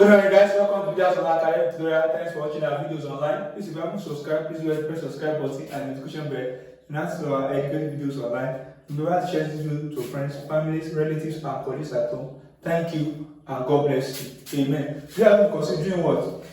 Hello guys, welcome to Videos on Academic Tutorial. Thanks for watching our videos online. Please, if you haven't subscribed, please go ahead and press the subscribe button and notification bell to answer our educated videos online. Remember to share this video to friends, families, relatives, and colleagues at home. Thank you and God bless you. Amen. We are considering what?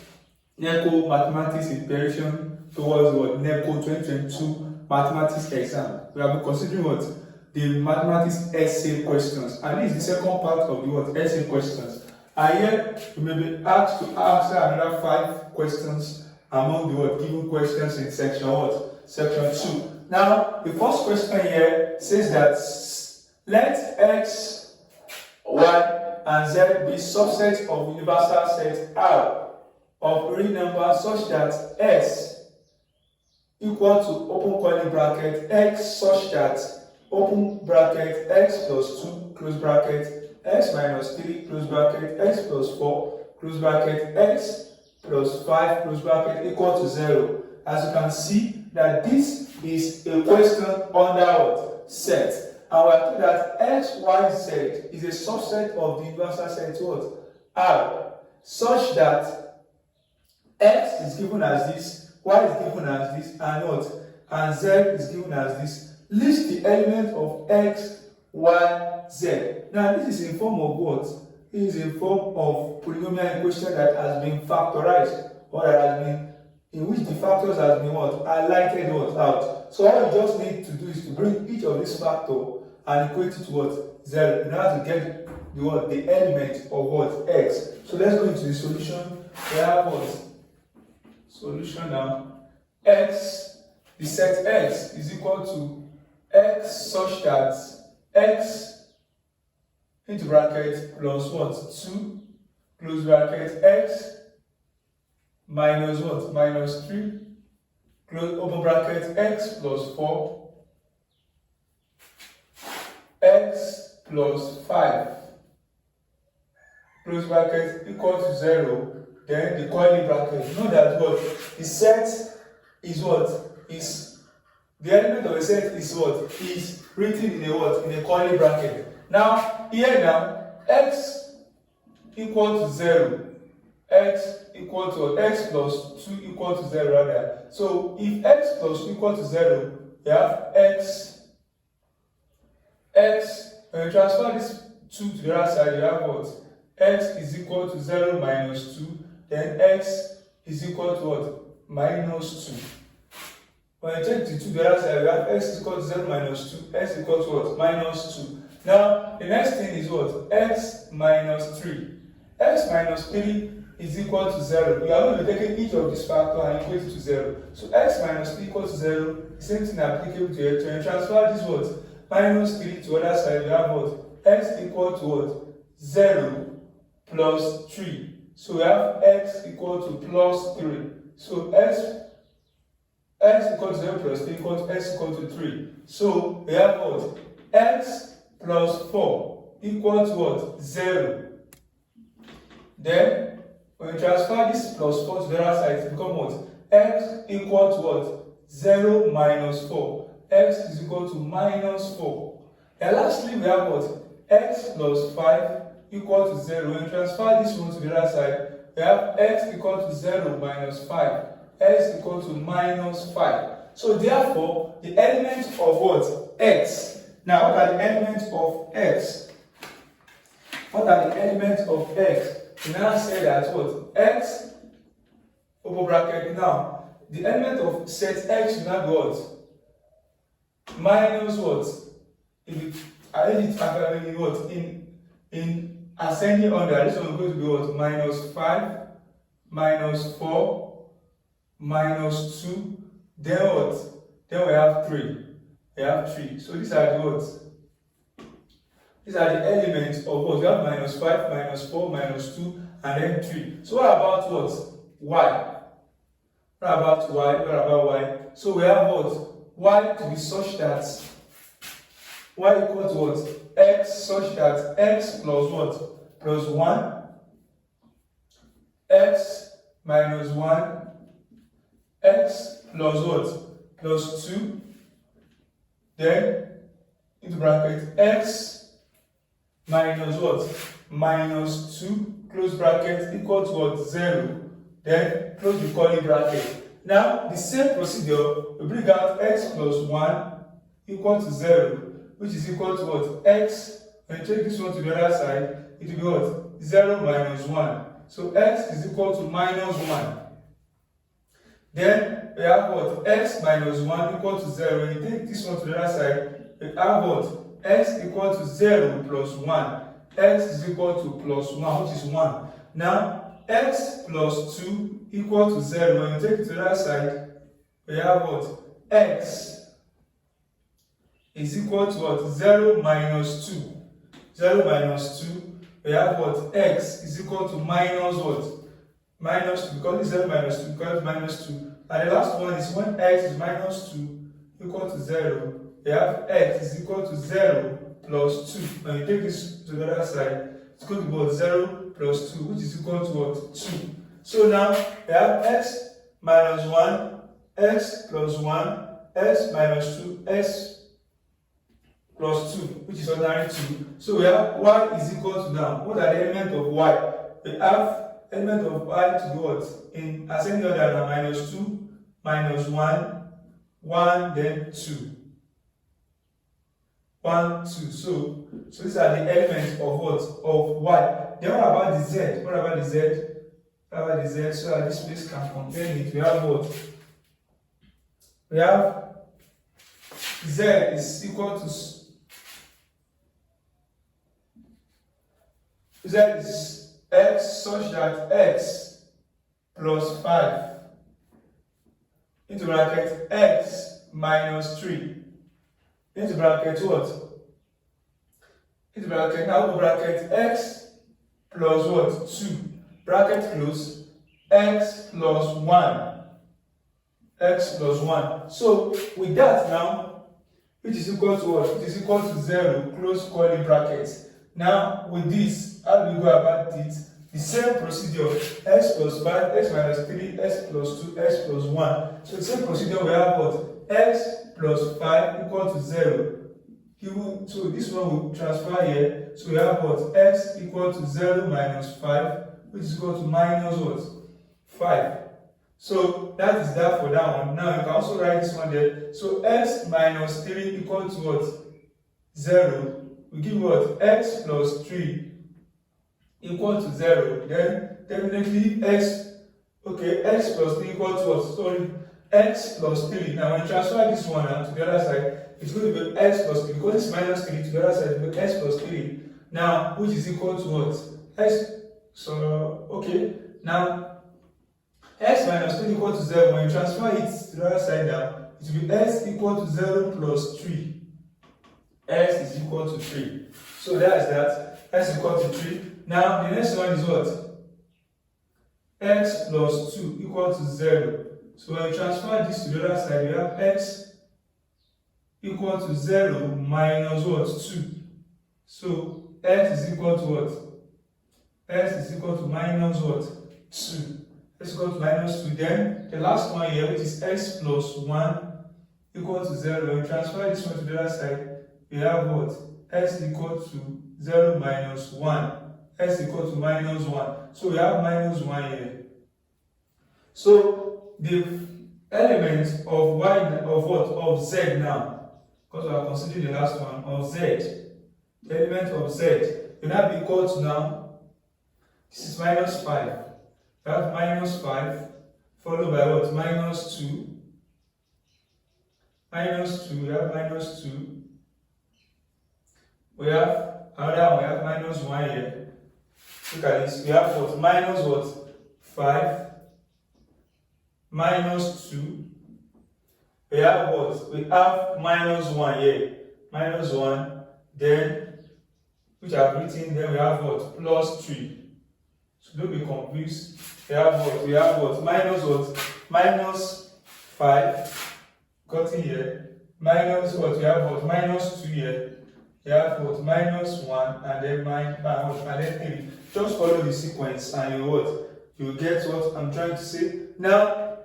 NECO Mathematics Preparation towards what? NECO 2022 Mathematics exam. We have been considering what? The mathematics essay questions. And this is the second part of the what? Essay questions. And here you may be asked to answer another 5 questions among the what? Given questions in section what? Section 2. Now, the first question here says that let x, y, and z be subsets of universal set R of real numbers such that s equal to open curly bracket x such that open bracket x plus 2 close bracket x minus 3 close bracket x plus 4 close bracket x plus 5 close bracket equal to 0. As you can see that this is a question under what? Set. And we are told that x, y, z is a subset of the universal set what? R such that x is given as this, y is given as this, and what? And z is given as this. List the element of x, y, z. Now this is in form of what? This is in form of polynomial equation that has been factorized, or that has been, in which the factors has been what? Highlighted what? Out. So all you just need to do is to bring each of these factors and equate it to what? 0 in order to get the what? The element of what? X. So let's go into the solution. We have what? Solution now. X, the set x is equal to x such that x into bracket plus what? 2 close bracket x minus what? Minus 3 close open bracket x plus 4 x plus 5 close bracket equal to 0. Then the curly bracket. Know that what? The set is what? Is the element of a set is what? Is written in a what? In a curly bracket. Now, here now, x equal to 0. X equal to x plus 2 equal to 0 rather. So, if x plus 2 equal to 0, you have x, when you transfer this 2 to the other side, you have what? X is equal to 0 minus 2, then x is equal to what? Minus 2. When you take the 2 to the other side, you have x is equal to 0 minus 2, x equal to what? Minus 2. Now, the next thing is what? X minus 3. X minus 3 is equal to 0. We are going to be taking each of these factors and equate it to 0. So, x minus 3 equals to 0. The same thing applicable to it. When you transfer this what? Minus 3 to the other side, you have what? X equal to what? 0 plus 3. So, we have x equal to plus 3. So, x equal to 0 plus 3 equals x equal to 3. So, we have what? X plus 4 equal to what? 0. Then, when you transfer this plus 4 to the other side, it becomes what? X equal to what? 0 minus 4. X is equal to minus 4. And lastly, we have what? X plus 5 equal to 0. When you transfer this one to the other side, we have x equal to 0 minus 5. X equal to minus 5. So therefore, the elements of what? X. Now, what are the elements of x? What are the elements of x? We now say that what? X, open bracket. Now, the element of set x will now be what? Minus what? If I read it accurately, what? In ascending order, this one is going to be what? Minus 5, minus 4, minus 2, then what? Then we have 3. We have 3. So these are the what? These are the elements of what? We have minus 5, minus 4, minus 2, and then 3. So what about what? Y. What about y? What about y? So we have what? Y to be such that y equals to what? X such that x plus what? Plus 1. X minus 1. X plus what? Plus 2. Then, into bracket, x minus what? Minus 2 close bracket, equal to what? 0. Then close the curly bracket. Now, the same procedure, we bring out x plus 1 equal to 0, which is equal to what? X. When you take this one to the other side, it will be what? 0 minus 1. So x is equal to minus 1. Then we have what? X minus 1 equal to 0. When you take this one to the other side, we have what? X equal to 0 plus 1. X is equal to plus 1, which is 1. Now, x plus 2 equal to 0. When you take it to the other side, we have what? X is equal to what? 0 minus 2. 0 minus 2, we have what? X is equal to minus what? Minus 2, because it's 0 minus 2, because it's minus 2. And the last one is when x is minus 2 equal to 0, we have x is equal to 0 plus 2. When you take this to the other side, it's going to be what? 0 plus 2, which is equal to what? 2. So now, we have x minus 1, x plus 1, x minus 2, x plus 2, which is ordinary 2. So we have y is equal to now. What are the elements of y? We have element of y to be what? In ascending order now, minus 2, minus 1, 1, then 2. 1, 2. So these are the elements of what? Of y. Then what about the z? What about the z? What about the z? So that this place can contain it. We have what? We have z is equal to z is x such that x plus 5 into bracket x minus 3 into bracket what? Into bracket, now bracket x plus what? 2. Bracket close, x plus 1. X plus 1. So with that now, which is equal to what? Which is equal to 0, close curly brackets. Now with this, how do we go about it? The same procedure, x plus 5, x minus 3, x plus 2, x plus 1. So the same procedure we have what? X plus 5 equal to 0. So this one will transfer here. So we have what? X equal to 0 minus 5, which is equal to minus what? 5. So that is that for that one. Now you can also write this one there. So x minus 3 equal to what? 0. We give what? X plus 3 equal to 0. Then definitely x, okay, x plus 3 equal to what? Sorry, x plus 3. Now when you transfer this one now to the other side, it's going to be x plus 3. Because it's minus 3 to the other side, it will be x plus 3. Now, which is equal to what? X, so, okay. Now, x minus 3 equal to 0. When you transfer it to the other side now, it will be x equal to 0 plus 3. X is equal to 3. So that is that. X is equal to 3. Now, the next one is what? X plus 2 equal to 0. So when you transfer this to the other side, we have x equal to 0 minus what? 2. So x is equal to what? X is equal to minus what? 2. X is equal to minus 2. Then the last one here, which is x plus 1 equal to 0. When you transfer this one to the other side, we have what? X is equal to 0 minus 1. X is equal to minus 1. So we have minus 1 here. So the element of y, of what? Of z now. Because we are considering the last one, of z. The element of z will now be equal to now, this is minus 5. We have minus 5, followed by what? Minus 2. Minus 2, we have minus 2. We have another one, we have minus 1 here. Look at this. We have what? Minus what? 5. Minus 2. We have what? We have minus 1 here. Minus 1. Then, which I have written, then we have what? Plus 3. So don't be confused. We have what? We have what? Minus what? Minus 5. Got in here. Minus what? We have what? Minus 2 here. You have what? Minus 1 and then and then 3. Just follow the sequence and you what? You get what I'm trying to say. Now,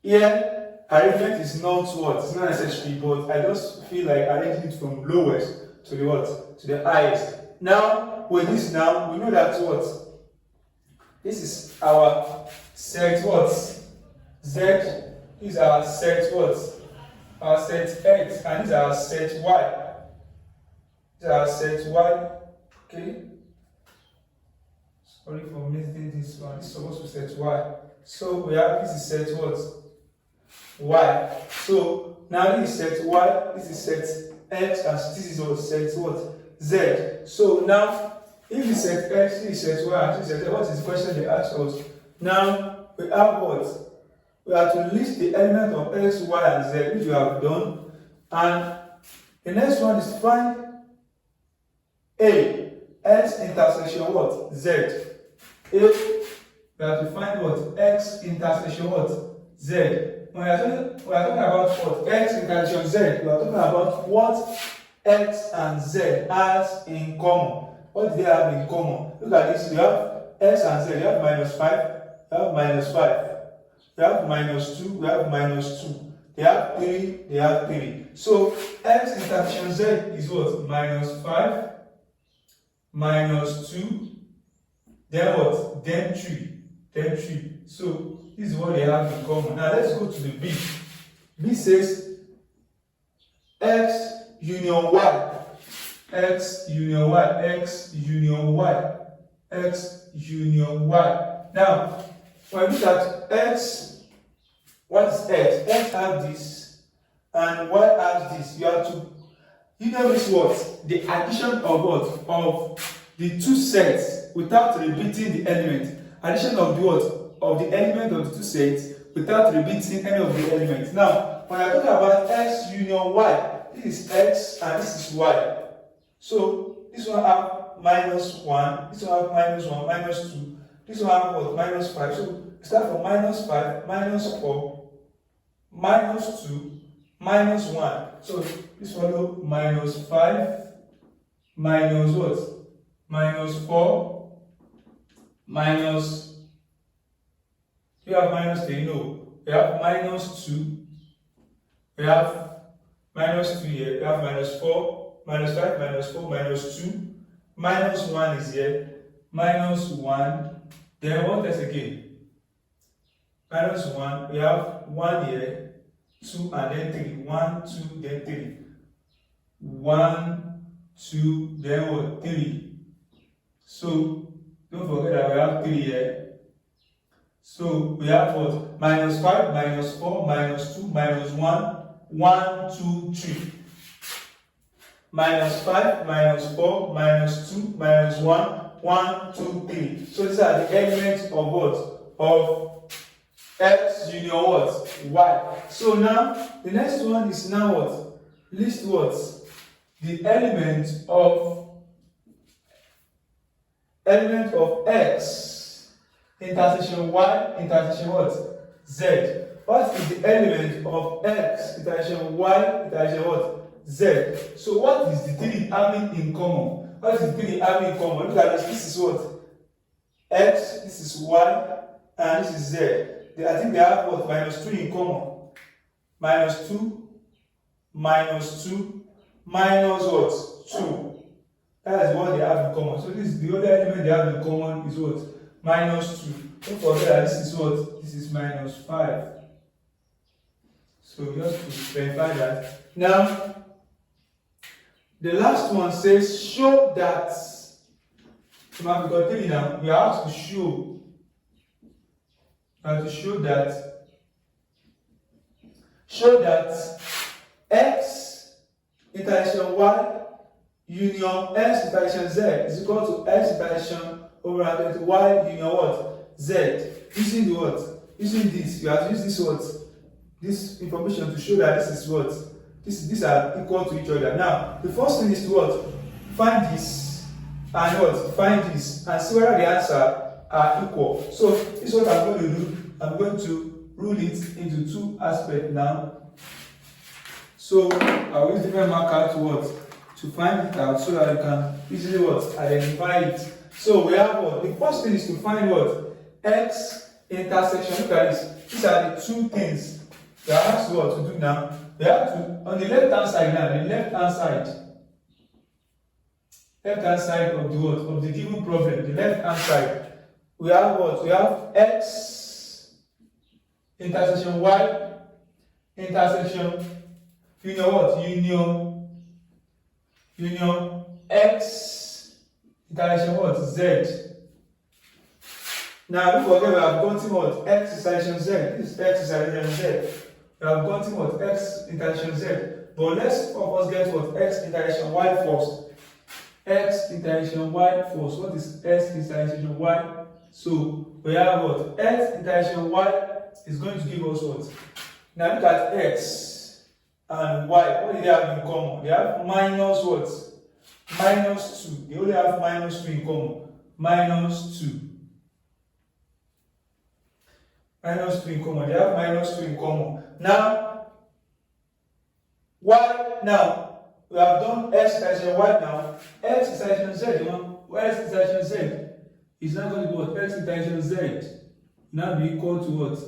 here, arrangement is not what? It's not necessary, but I just feel like arranging it from lowest to the what? To the highest. Now, with this now, we know that what? This is our set what? Z is our set what? Our set X, and this is our set Y. This is our set Y. Okay? Sorry for missing this one. This is supposed to set Y. So we have this is set what? Y. So now this is set Y, this is set X, and this is what set what? Z. So now if this set X, this is set Y, and this is set Z, what is the question they ask us? Now we have what? We have to list the element of X, Y, and Z, which we have done. And the next one is to find A, X intersection what? Z. A, we have to find what? X intersection what? Z. When we are talking about what? X intersection Z, we are talking about what X and Z has in common. What do they have in common? Look at this. You have X and Z. You have -5. You have -5. You have -2. We have -2. They have 3. They have 3. So X intersection Z is what? -5, -2. Then what? Then 3. Then 3. So this is what they have in common. Now let's go to the B. B says X union Y. X union Y. X union Y. X union Y. Now, when we look at X, what is X? X has this and Y has this. You have to, you know this what? The addition of what? Of the two sets without repeating the element. Addition of the what? Of the element of the two sets without repeating any of the elements. Now, when I talk about X union Y, this is X and this is Y. So this one have -1, this one have -1, -2, this one have what? -5. So we start from -5, -4, -2, -1. So this follow -5, minus what? -4, minus. We have -3, no. We have -2. We have -2 here. We have -4, -5, -4, -2. -1 is here. -1. Then what else again? -1. We have 1 here, 2, and then 3. 1, 2, then 3. 1, 2, then what? 3. So don't forget that we have 3 here. So we have what? -5, -4, -2, -1, 1, 2, 3. -5, -4, -2, -1, 1, 2, 3. So these are the elements of what? Of X union what? Y. So now the next one is now what? List what? The element of X intersection Y intersection what? Z. What is the element of X intersection Y intersection what? Z. So what is the three having in common? What is the three having in common? Look at this. This is what? X, this is Y, and this is Z. I think they have what? -3 in common. -2, -2, minus what? 2. That is what they have in common. So this is the other element they have in common is what? -2. Don't forget that this is what? This is -5. So just to verify that. Now, the last one says show that. So now we got 3 now. We are asked to show. And to show that X intersection Y union X intersection Z is equal to X intersection over Y union what? Z. Using the what? Using this, you have to use this what? This information to show that this is what? These are equal to each other. Now, the first thing is to what? Find this and what? Find this and see whether the answer are equal. So this is what I'm going to do. I'm going to rule it into 2 aspects now. So I will use different marker to what? To find it out so that you can easily what? Identify it. So we have what? The first thing is to find what? X intersection. Look at this. These are the 2 things we are asked what to do now. We have to, on the left hand side now, the left hand side. Left hand side of the what? Of the given problem, the left hand side. We have what? We have x intersection y intersection what? Union x intersection what? Z. Now don't forget we have gotten what? X intersection z. This is x intersection z. We have gotten what? X intersection z. But let's first get what? X intersection y first. X intersection y first. What is x intersection y? So we have what? X intersection y is going to give us what? Now look at x and y. What do they have in common? They have minus what? Minus 2. They only have minus 2 in common. Minus 2. Minus 2 in common. They have minus 2 in common. Now, y now. We have done x intersection y now. X intersection z, x intersection z is now going to be what? X intersection z now be equal to what?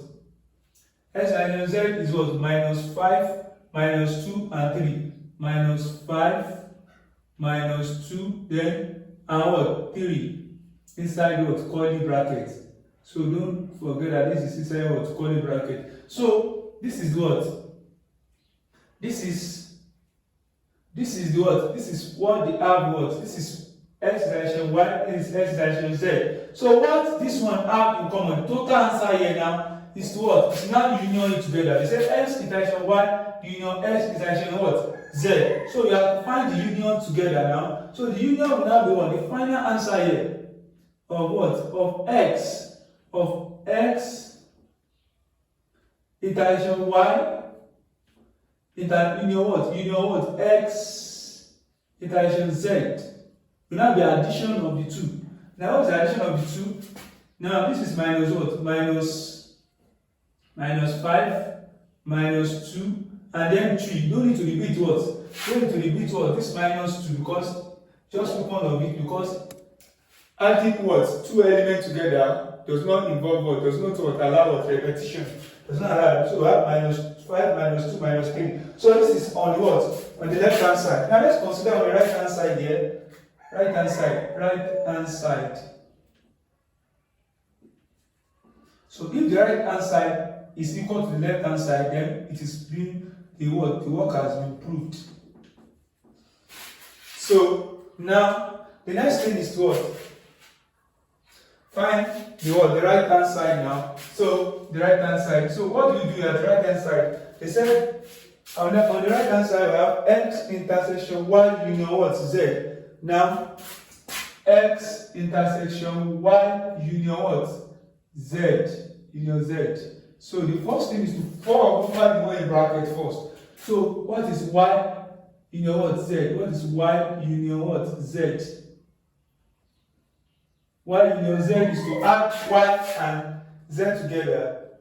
X intersection z is what? Minus 5, minus 2, and 3. Minus 5, minus 2, then, and what? 3. Inside what? Curly bracket. So don't forget that this is inside what? Curly bracket. So, this is what? This is the what? This is what they have what? This is x intersection y, this is x intersection z. So what this one have in common? Total answer here now is what? It's now union it together. They say x intersection y union x intersection what? Z. So you have to find the union together now. So the union will now be what? The final answer here of what? Of x intersection y. Union what? X intersection z. Will now be addition of the two. Now what's the addition of the two? Now this is minus what? Minus 5, minus 2, and then 3. You don't need to repeat what? You don't need to repeat what? This minus 2 because just pick one of it because adding what? Two elements together does not involve what? Does not what? Allow what? Repetition. Does not allow. So we have minus 5, minus 2, minus 3. So this is on what? On the left hand side. Now let's consider on the right hand side here. Right hand side. So if the right hand side is equal to the left hand side, then it is being the work. The work has been proved. So now the next thing is to what? Find the right hand side now. So the right hand side. So what do you do at the right hand side? They said on the right hand side we have x intersection y union what? Z. Now x intersection y union what? Z. Union Z. So the first thing is to find the one in bracket first. So what is y union what? Z. What is y union what? Z. Y union Z is to add y and z together,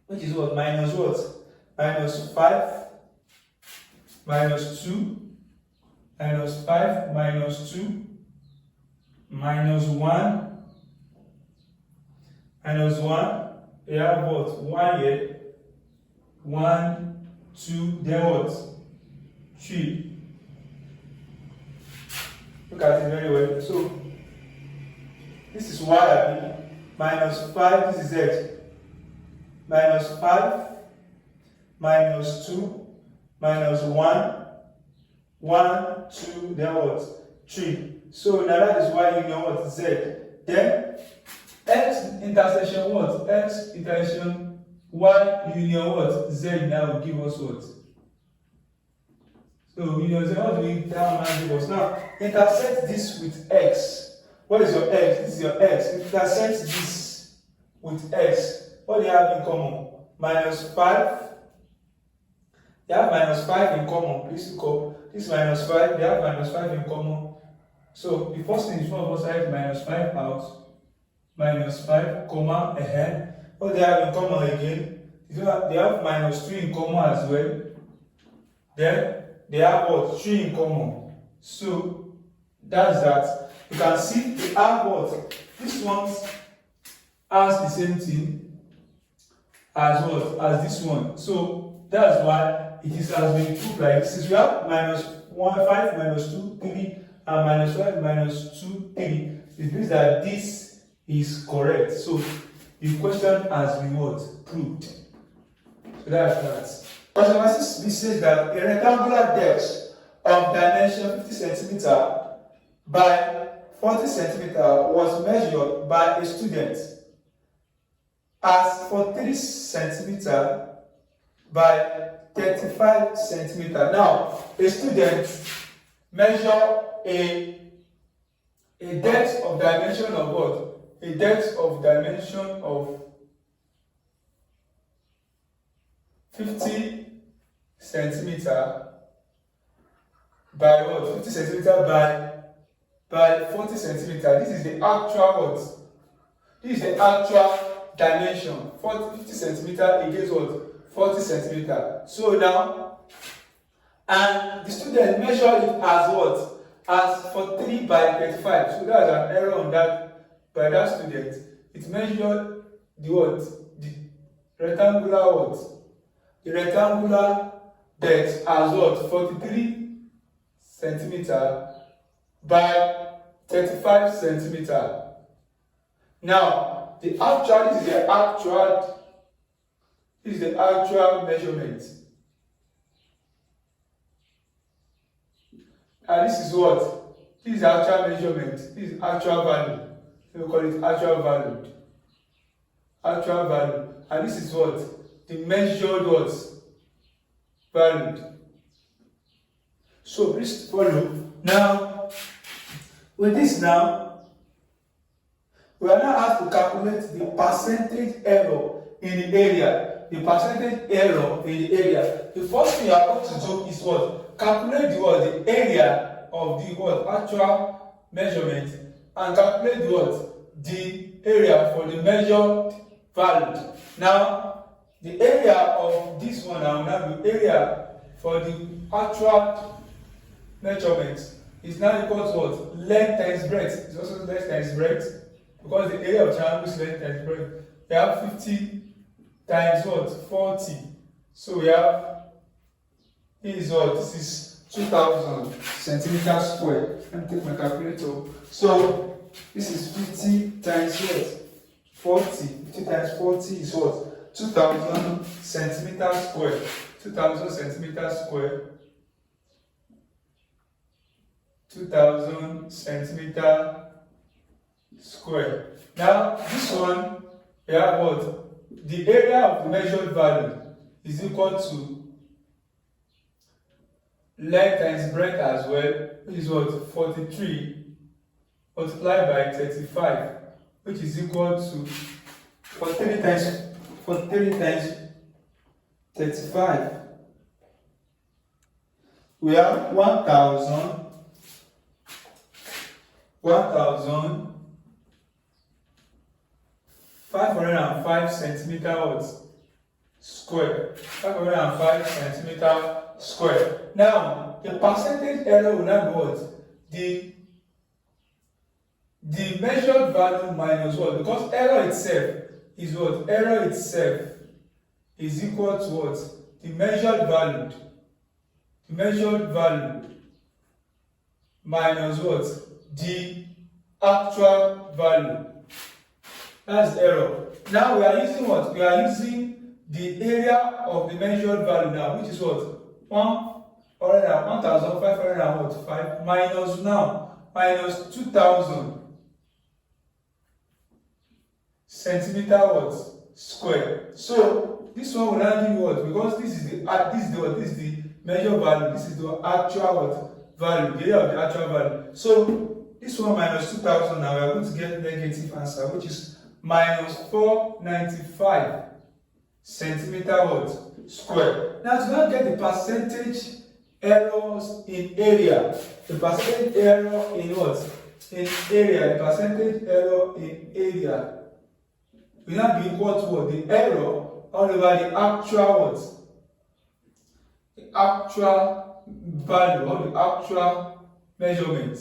which is what? Minus what? Minus 5, minus 2, minus 5, minus 2, minus 1, minus 1. We have what? 1 here. 1, 2, then what? 3. Look at it very well. So this is y minus 5, this is z. Minus 5, minus 2, minus 1, 1, 2, then what? 3. So now that is y union what? Z. Then x intersection what? X intersection y union what? Z now will give us what? So union Z, what do we now give us? Now intersect this with x. What is your x? This is your x. Intersect this with x. What do you have in common? Minus 5. They have minus 5 in common. Please look up. This is minus 5. They have minus 5 in common. So the first thing is one of us write minus 5 out. Minus 5, comma, ahead. What they have in common again? They have minus 3 in common as well. Then they have what? 3 in common. So that's that. You can see they have what? This one has the same thing as what? As this one. So that's why it is has been proved like this. We have minus 1, 5, minus 2, 3, and minus 5 minus 2, 3. It means that this is correct. So the question has been what? Proved. So that's that. Question number 6 says that a rectangular depth of dimension 50 centimeter by 40 centimeter was measured by a student as 43 centimeter by 35 centimeter. Now, a student measure a depth of dimension of what? A depth of dimension of 50 centimeter by what? 50 centimeter by 40 centimeter. This is the actual what? This is the actual dimension. 50 centimeter against what? 40 centimeter. So now, and the student measured it as what? As 43 by 35. So that's an error on that by that student. It measured the what? The rectangular what? The rectangular depth as what? 43 centimeter by 35 centimeter. Now, this is the actual measurement. And this is what? This is the actual measurement. This is actual value. We call it actual value. Actual value. And this is what? The measured what? Value. So please follow. Now, with this now, we are now asked to calculate the percentage error in the area. The percentage error in the area. The first thing you are going to do is what? Calculate the what? The area of the what? Actual measurement, and calculate the what? The area for the measured value. Now, the area of this one now the area for the actual measurement is now equal to what? Length times breadth. It's also length times breadth, because the area of triangle is length times breadth. We have 50 times what? 40. So we have, this is what? This is 2000 centimeters square. Let me take my calculator. So this is 50 times what? 40. 50 times 40 is what? 2000 centimeters square. 2000 centimeters square. 2000 centimeter square. Now this one, we have what? The area of the measured value is equal to length times breadth as well, which is what? 43 multiplied by 35, which is equal to 43 times 35. We have 1,505 centimeter square. 505 centimeter square. Now, the percentage error will now be what? The measured value minus what? Because error itself is what? Error itself is equal to what? The measured value. The measured value minus what? The actual value. That's error. Now we are using what? We are using the area of the measured value now, which is what? 1,505 minus now, minus 2,000 centimeter what? Square. So this one will now give you what? Because this is the measured value. This is the actual what? Value. The area of the actual value. So this one minus 2,000 now we are going to get negative answer, which is minus 495 centimeter what? Square. Now to now get the percentage errors in area, the percentage error in what? In area, the percentage error in area will now be equal to what? The error all over the actual what? The actual value or the actual measurement.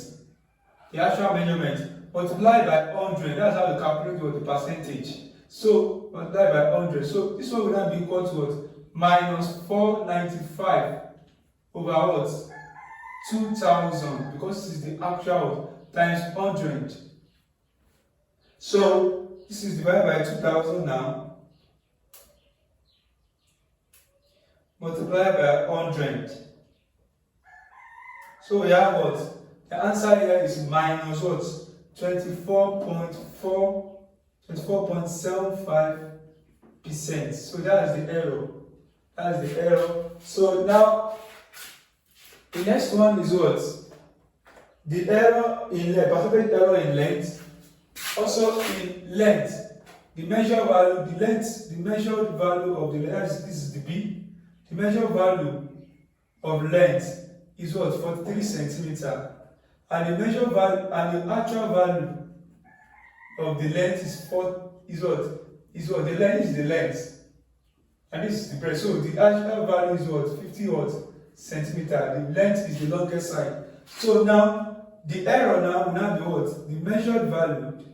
The actual measurement multiplied by 100. That's how we calculate what? The percentage. So multiplied by 100. So this one will now be equal to what? Minus 495 over what? 2000, because this is the actual times 100. So this is divided by 2000 now, multiplied by 100. So we have what? The answer here is minus what? 24.75%. So that is the error. That is the error. So now the next one is what? The error in length, percentage error in length. Also in length, the measured value, the length, the measured value of the length, this is the B. The measured value of length is what? 43 centimeter. And the measured value and the actual value of the length is what? The length is the length. And this is the breadth. So the actual value is what? 50 what? Centimeter. The length is the longest side. So now the error now will now be what? The measured value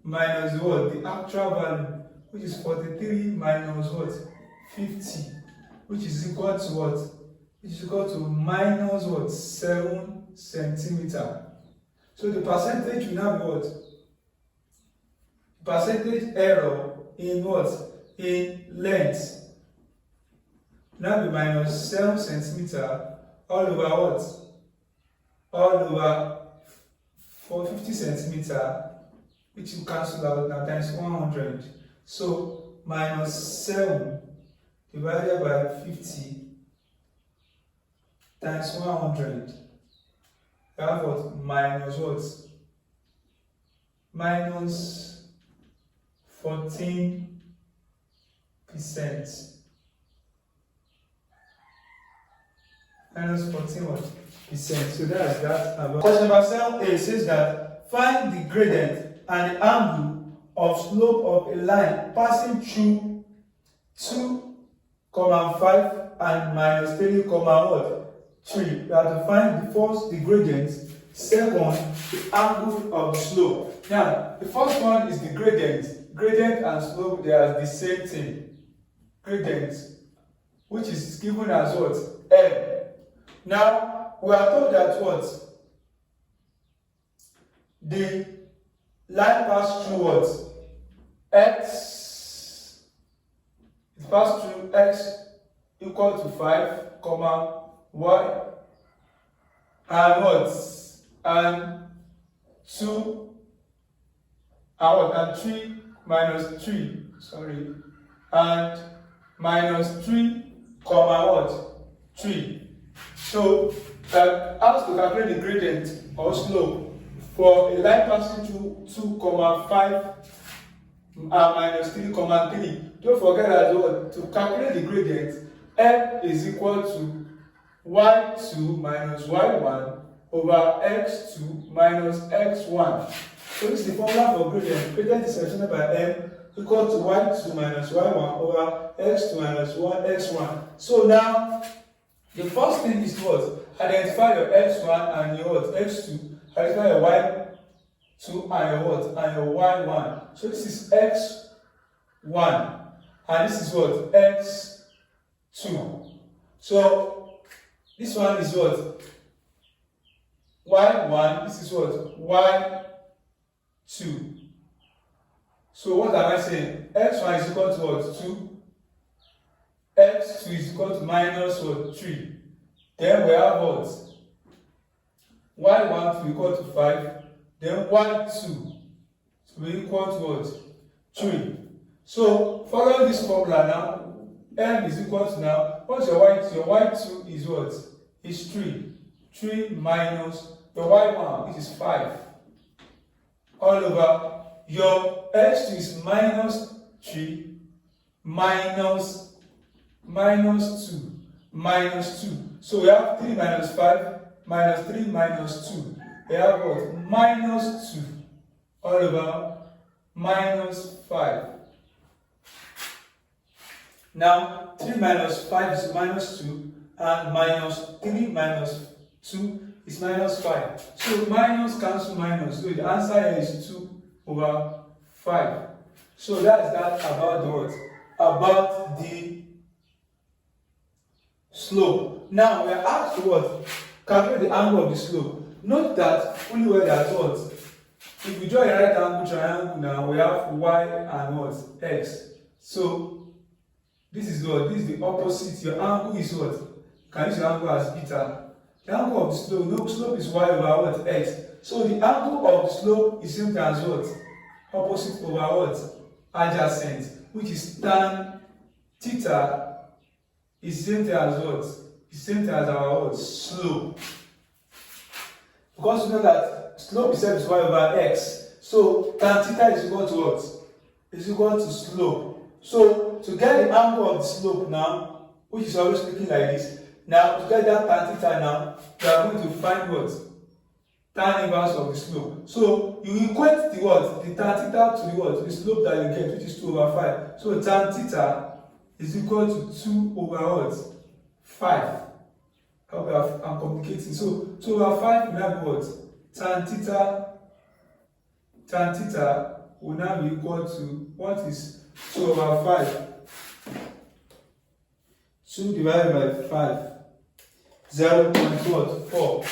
minus what? The actual value, which is 43 minus what? 50, which is equal to what? Which is equal to minus what? 7 centimeter. So the percentage will now be what? Percentage error in what? In length. Now be minus 7 centimeter all over what? All over 450 centimeter, which you cancel out now times 100. So minus 7 divided by 50 times 100. You have what? Minus what? Minus 14%. Minus 14 what? Percent. So that is that. Question number 7a says that find the gradient and the angle of slope of a line passing through 2,5 and minus 3, what? 3. We have to find the first, the gradient, second, the angle of the slope. Now, the first one is the gradient. Gradient and slope, they are the same thing. Gradient, which is given as what? M. Now, we are told that what? The line passed through what? X. It passed through X equal to 5, Y. And what? And 2. And what? And 3 minus 3. Sorry. And minus 3, what? 3. So, how to calculate the gradient or slope for a line passing through 2,5 and minus 3, 3. Don't forget that to calculate the gradient, M is equal to y2 minus y1 over x2 minus x1. So this is the formula for gradient. Gradient is represented by M equal to y2 minus y1 over x2 minus x1. So now, the first thing is what? Identify your x1 and your what? x2. Identify your y2 and your what? And your y1. So this is x1 and this is what? x2. So this one is what? y1. This is what? y2. So what am I saying? x1 is equal to what? 2. x2 is equal to minus what? 3. Then we have what? y1 to equal to 5. Then y2 to be equal to what? 3. So following this formula now, m is equal to now, what's your y2? Your y2 is what? Is 3. 3 minus your y1, which is 5. All over your x2 is minus 3 minus 2. So we have 3 minus 5 minus 3 minus 2. We have what? Minus 2 all over minus 5. Now 3 minus 5 is minus 2 and minus 3 minus 2 is minus 5. So minus cancel minus. So the answer here is 2 over 5. So that is that about the what? About the slope. Now we are asked to what? calculate the angle of the slope. Note that only well that what? If we draw a right angle triangle now, we have y and what? X. So this is what? This is the opposite. Your angle is what? Can use your angle as beta. The angle of the slope, no, slope is y over what? X. So the angle of the slope is same as what? Opposite over what? Adjacent, which is tan theta is same thing as what? Is same thing as our what? Slope. Because we know that slope itself is y over x. So tan theta is equal to what? Is equal to slope. So to get the angle of the slope now, which is always looking like this, now to get that tan theta now, we are going to find what? Tan inverse of the slope. So you equate the what? The tan theta to the what? The slope that you get, which is 2 over 5. So tan theta is equal to 2 over what? 5. I'm communicating. So 2 over 5 will now be what? Tan theta will now be equal to what is 2 over 5? 2 divided by 5. 0.4.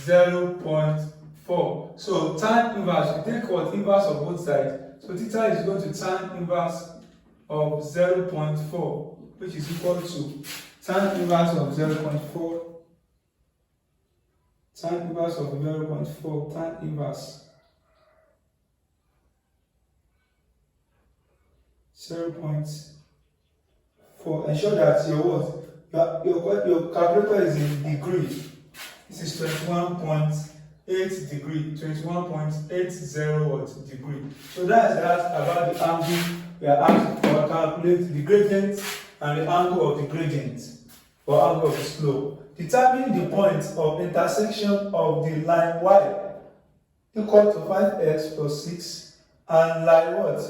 0.4. So tan inverse, you take what? Inverse of both sides. So theta is equal to tan inverse of 0.4, which is equal to tan inverse of 0.4. Tan inverse of 0.4, tan inverse 0.4. Ensure that your what? Your calculator is in degree. This is 21.8 degree, 21.80 degree. So that's about the angle we are asked to calculate the gradient and the angle of the gradient or angle of the slope. Determine the point of intersection of the line y equal to 5x plus 6 and line what?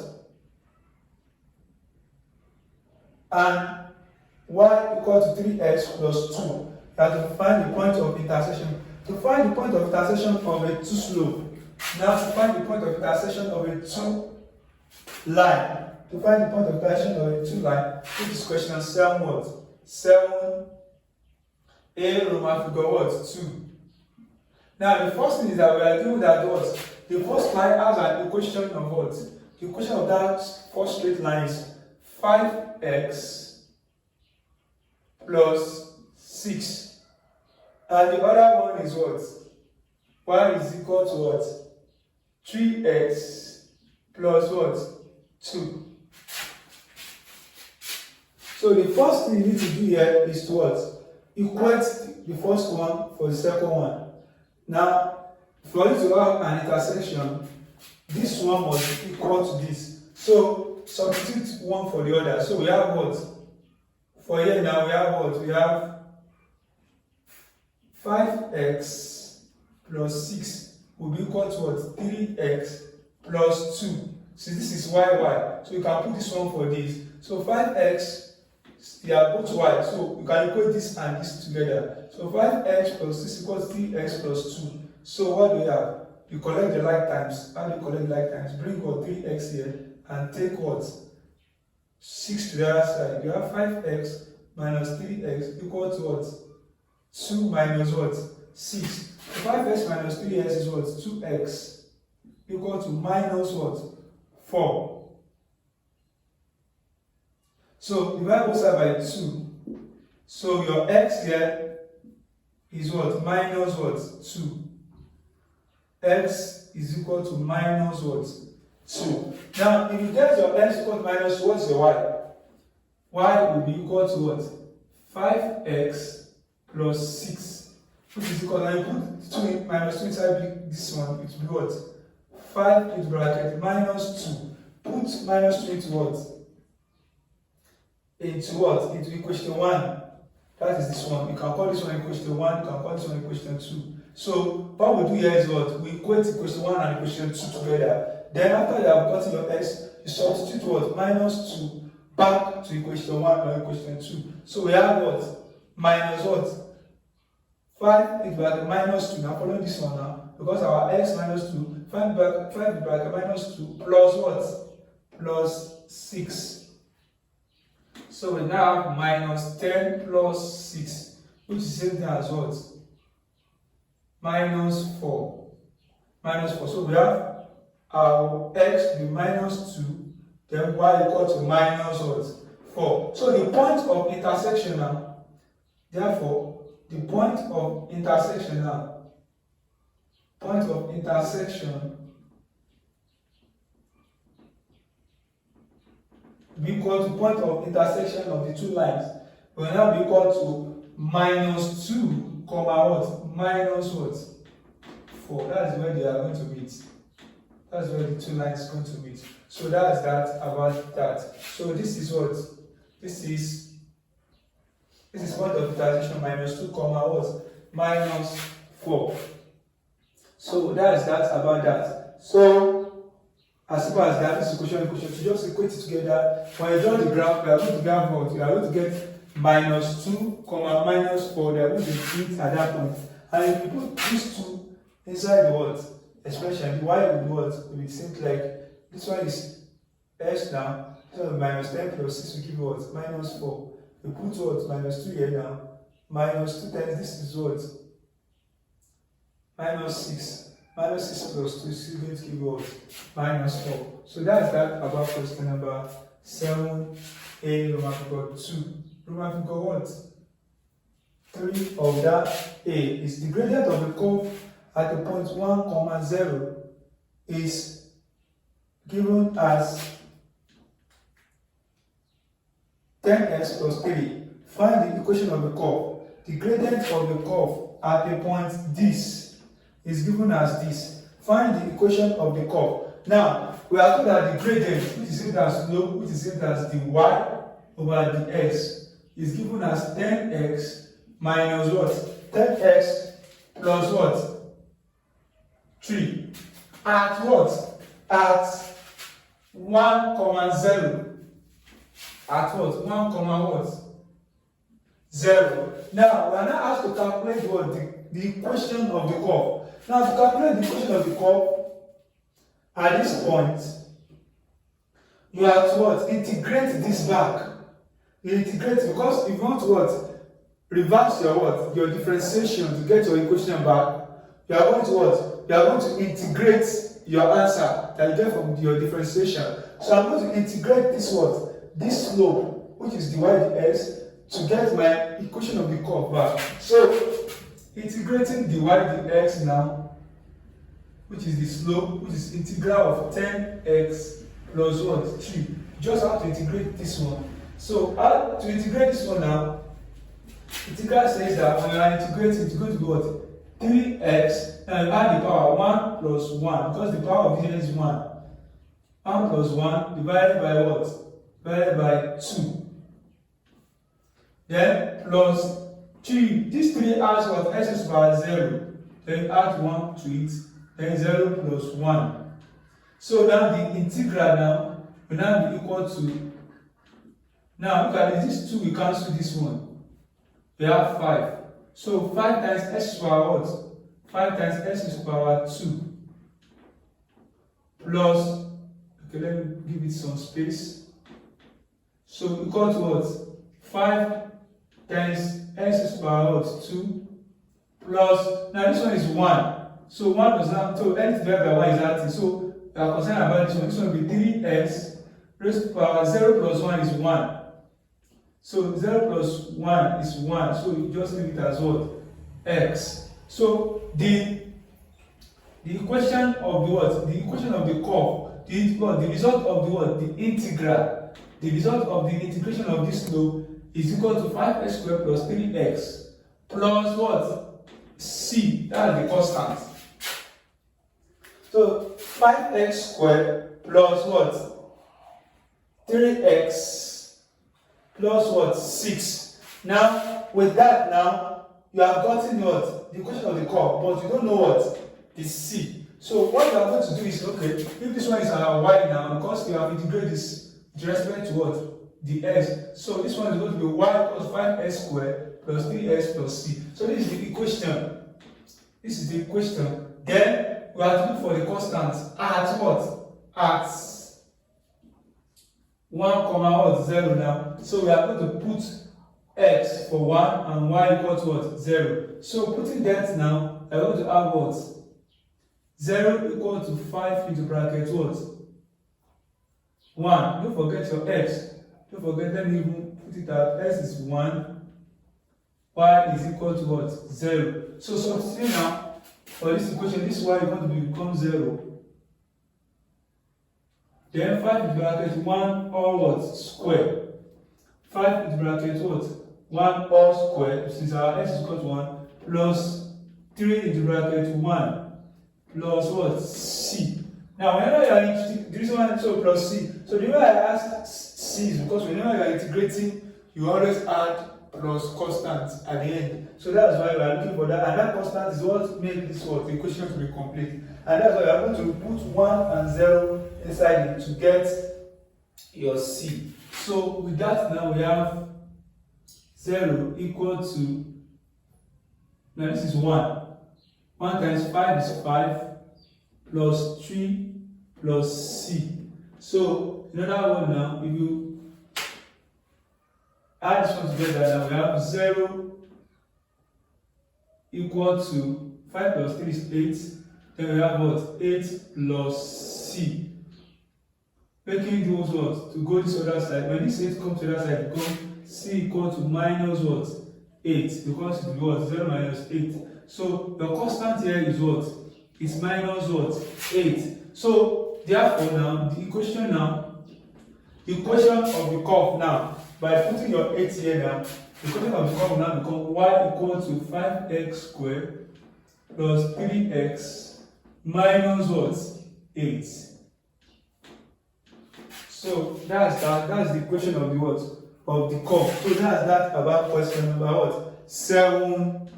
And y equal to 3x plus 2. You have to find the point of intersection. To find the point of intersection of a two slope. Now to find the point of intersection of a two line. To find the point of intersection of a two line, which is question 7 what? 7 A Roman figure what? 2. Now the first thing is that we are given that what? The first line has an equation of what? The equation of that first straight line is 5x plus 6. And the other one is what? Y is equal to what? 3x plus what? 2. So the first thing you need to do here is to what? Equate the first one for the second one. Now, for you to have an intersection, this one must be equal to this. So substitute one for the other. So we have what? For here now we have what? We have 5x plus 6 will be equal to what? 3x plus 2. So this is y. So you can put this one for this. So 5x, they are both y. So you can equate this and this together. So 5x plus 6 equals 3x plus 2. So what do we have? You collect the like times. How do you collect the like times? Bring what? 3x here and take what? 6 to the other side. You have 5x minus 3x equal to what? 2 minus what? 6. 5x minus 3x is what? 2x equal to minus what? 4. So divide both sides by 2. So your x here is what? Minus what? 2. X is equal to minus what? 2. Now, if you get your x equal to minus 2, what's your y? Y will be equal to what? 5x plus 6, which is equal to, now you put 2 minus 2 inside this one, it will be what? 5 into bracket minus 2. Put minus 2 into what? Into what? Into equation 1. That is this one. You can call this one equation 1, you can call this one equation 2. So what we do here is what? We equate equation 1 and equation 2 together. Then after you have gotten your x, you substitute what? Minus 2 back to equation 1 or equation 2. So we have what? Minus what? 5 into bracket minus 2. Now following this one now. Because our x minus 2, 5 bracket minus 2 plus what? Plus 6. So we now have minus 10 plus 6, which is the same thing as what? minus 4. Minus 4. So we have our x to be minus 2, then y equal to minus what? 4. So the point of intersection now, therefore, the point of intersection now, be equal to point of intersection of the two lines will now be equal to minus 2, comma what? Minus what? 4. That's where they are going to meet. That's where the two lines are going to meet. So that's that about that. So this is what? This is point of intersection minus 2, comma what? Minus 4. So that's that about that. So as simple as that, this equation, to just equate it together. When you draw the graph, we are going to get what? We are going to get minus 2, comma minus 4. They are going to meet at that point. And if you put these two inside the what? Expression, y will be what? It will seem like this one is s now. So minus 10 plus 6 will give you what? Minus 4. We put what? Minus 2 here now. Minus 2 times this is what? Minus 6. Minus 6 plus 2 is going to give you what? Minus 4. So that's that about question number 7a, Roman figure 2. Roman figure what? 3 of that a is the gradient of the curve at the point 1, 0 is given as 10x plus 3. Find the equation of the curve. The gradient of the curve at the point this is given as this. Find the equation of the curve. Now, we are told that the gradient, which is given as slope, which is given as the y over the x, is given as 10x minus what? 10x plus what? 3. At what? At 1, 0. At what? 1, 0. Now, we are now asked to calculate what? The equation of the curve. Now, to calculate the equation of the curve, at this point, you have to what? Integrate this back. You integrate because if you want to what? Reverse your what? Your differentiation to get your equation back. You are going to what? You are going to integrate your answer that you get from your differentiation. So I'm going to integrate this what? This slope, which is dy dx, to get my equation of the curve back. So integrating dy dx now, which is the slope, which is integral of 10x plus what? 3. You just have to integrate this one. So to integrate this one now, integral says that when you are integrating, it's going to be what? 3x, and you add the power 1 plus 1, because the power of this is 1. 1 plus 1 divided by what? Divided by 2. Then plus 3. This 3 adds what? S is power 0. Then you add 1 to it. Then 0 plus 1. So now the integral now will now be equal to. Now look at this 2, we cancel this one. We have 5. So 5 times s is power what? 5 times s is power 2. Plus, okay, let me give it some space. So equal to what? 5 times s is power what? 2. Plus, now this one is 1. So 1 plus 1, so n divided by 1 is that. So we are concerned about this one. This one will be 3x raised to power 0 plus 1 is 1. So 0 plus 1 is 1. So you just leave it as what? X. So the equation of the what? The equation of the curve, the result of the what? The integral. The result of the integration of this slope is equal to 5x squared plus 3x plus what? C. That's the constant. So 5x squared plus what? 3x plus what? 6. Now, with that now, you have gotten what? The equation of the curve, but you don't know what? The C. So what you are going to do is, okay, if this one is our y now, because we have integrated this with respect to what? The x. So this one is going to be y equals 5x squared plus 3x plus c. So this is the equation. This is the equation. Then we have to look for the constant at what? At 1, 0 now. So we are going to put x for 1 and y equal to what? 0. So putting that now, I want to have what? 0 equal to 5 into bracket what? 1. Don't forget your x. Don't forget, let me even put it out. X is 1. Y is equal to what? 0. So substitute now for this equation. This y is going to become 0. Then 5 into bracket 1 all what? Square. 5 into bracket what? 1 all square. Since our x is equal to 1 plus 3 into bracket 1 plus what? C. Now, whenever you are integrating, the reason why I so plus C. So the way I ask C is because whenever you are integrating, you always add plus constant at the end. So that's why we are looking for that. And that constant is what makes this what? The equation to be complete. And that's why we are going to put 1 and 0 inside it to get your C. So with that now we have 0 equal to, now this is 1. 1 times 5 is 5 plus 3 plus C. So in other words now, if you add this one together, now we have 0 equal to 5 plus 3 is 8. Then we have what? 8 plus C. Making those what? To go this other side. When this 8 comes to the other side, become C equal to minus what? 8. Because it was 0 minus 8. So the constant here is what? It's minus what? 8. So therefore now, the equation of the curve now, by putting your 8 here now, the equation of the curve now becomes y equal to 5x squared plus 3x minus what? 8. So that's the equation of the what? Of the curve. So that's that about question number what? 7.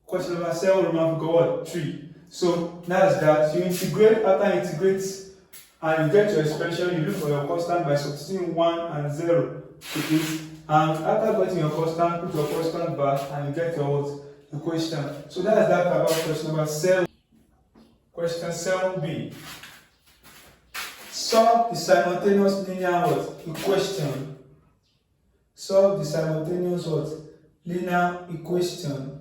Question number 7, remember what? 3. So that's that. You integrate, after you integrate and you get your expression, you look for your constant by substituting 1 and 0 to it. And after getting your constant, put your constant back and you get your what? Equation. So that's that about question number 7. Question 7b. Solve the simultaneous linear what? Equation. Solve the simultaneous what? Linear equation.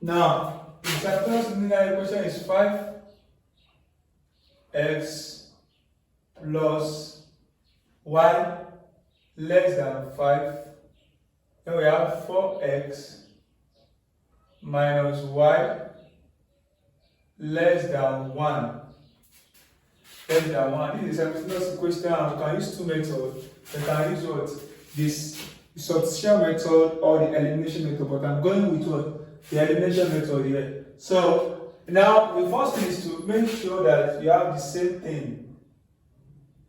Now, the simultaneous linear equation is 5x plus y less than 5. Then we have 4x minus y less than 1. Less than 1. This is a simultaneous equation, and we can use two methods. We can use what? This substitution method or the elimination method, but I'm going with what? The elimination method here. So now the first thing is to make sure that you have the same thing.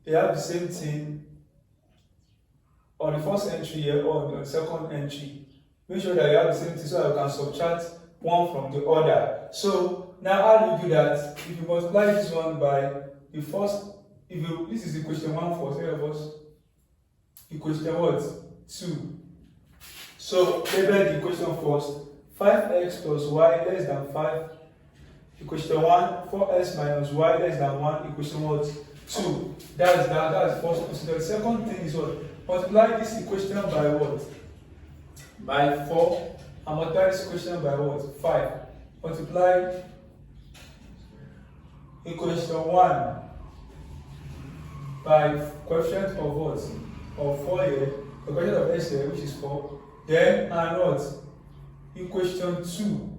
You have the same thing on the first entry here or on the second entry. Make sure that you have the same thing so that you can subtract one from the other. So now how do you do that? If you multiply this one by the first, this is equation 1 for three of us. Equation what? 2. So label the equation first. 5x plus y less than 5. Equation 1. 4x minus y less than 1. Equation what? 2. That's the first procedure. The second thing is what? Multiply this equation by what? By 4. And multiply this equation by what? 5. Multiply equation 1 by coefficient of what? Of 4 here. The coefficient of x here, which is 4. Then and what? Equation 2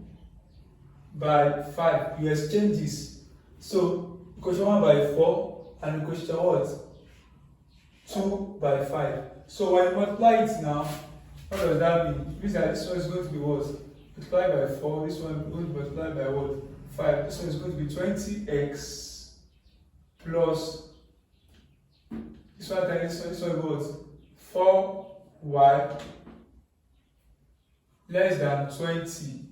by 5. You exchange this. So equation 1 by 4 and equation what? 2 by 5. So when you multiply it now, what does that mean? It means that this one is going to be what? Multiplied by 4. This one is going to be multiplied by what? 5. This one is going to be 20x plus this one times this one is what? 4y less than 20.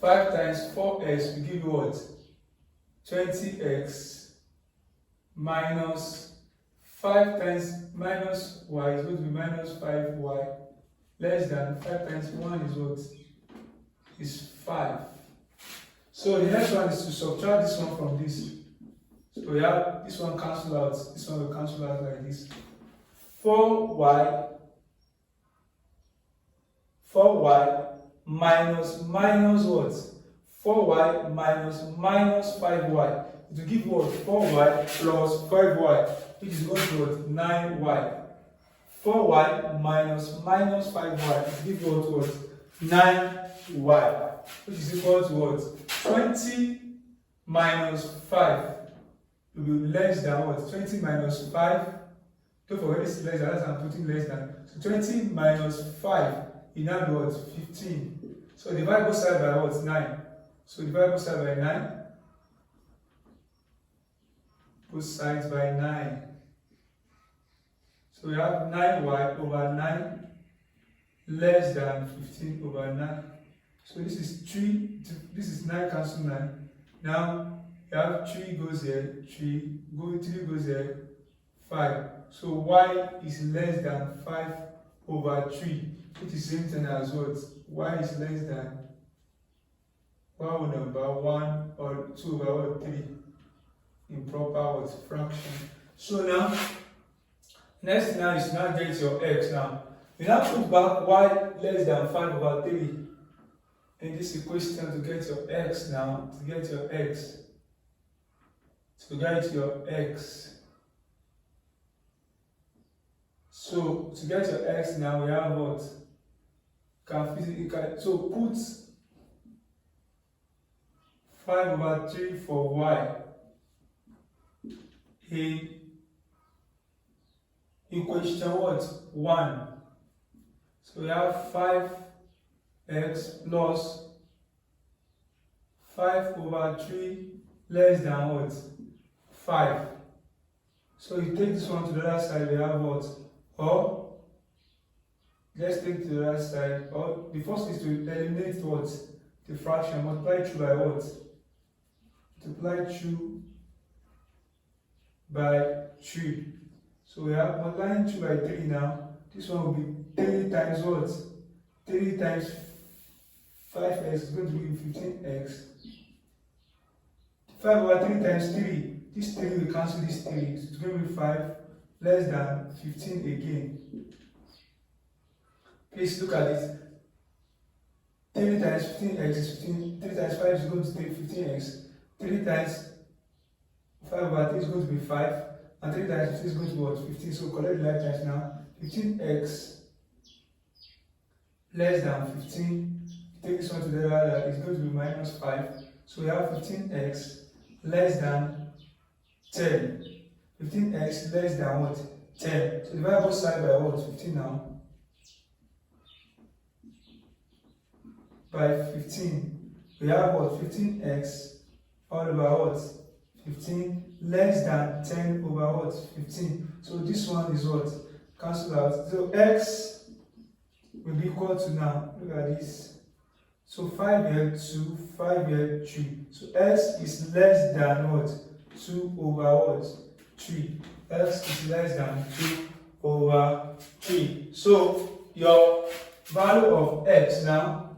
5 times 4x will give you what? 20x minus 5 times minus y is going to be minus 5y less than 5 times 1 is what? Is 5. So the next one is to subtract this one from this. So we have this one cancel out, this one will cancel out like this. 4y minus what? 4y minus 5y. It will give what? 4y plus 5y, which is equal to what? 9y. 4y minus 5y, it will give what? 9y, which is equal to what? 20 minus 5 will be less than what? 20 minus 5. Don't forget this is less than, that's I'm putting less than. So 20 minus 5 is now what? 15. So divide both sides by what? 9. So divide both sides by 9. Both sides by 9. So we have 9y over 9 less than 15 over 9. So this is 3, this is 9 cancel 9. Now you have 3 goes here, 3 goes here, 5. So y is less than 5 over 3, which is the same thing as what? Y is less than 1 over 1 or 2 over 3 in proper what? Fraction. So now, next thing now is now get your x now. You now put back y less than 5 over 3 in this equation to get your x now, to get your x. So to get your x now, we have what? So put 5 over 3 for y in equation what? 1. So we have 5x plus 5 over 3 less than what? 5. So you take this one to the other side, we have what? Or let's take to the other side. Or the first is to eliminate what? The fraction. Multiply through by what? Multiply through by 3. So we have multiplying 2 by 3 now. This one will be 3 times what? 3 times 5x is going to be 15x. 5 over 3 times 3. This 3 will cancel this 3. It's going to be 5 less than 15 again. Please look at this. 3 times 15x is 15. 3 times 5 is going to be 15x. 3 times 5 over 3 is going to be 5. And 3 times 15 is going to be what? 15. So collect the like times now. 15x less than 15. Take this one to the other, it's going to be minus 5. So we have 15x less than 10. 15x less than what? 10. So divide both sides by what? 15 now. By 15. We have what? 15x all over what? 15 less than 10 over what? 15. So this one is what? Cancel out. So x will be equal to now. Look at this. So 5 here 2, 5 here 3. So x is less than what? 2 over what? 3. X is less than 2 over 3. So your value of x now,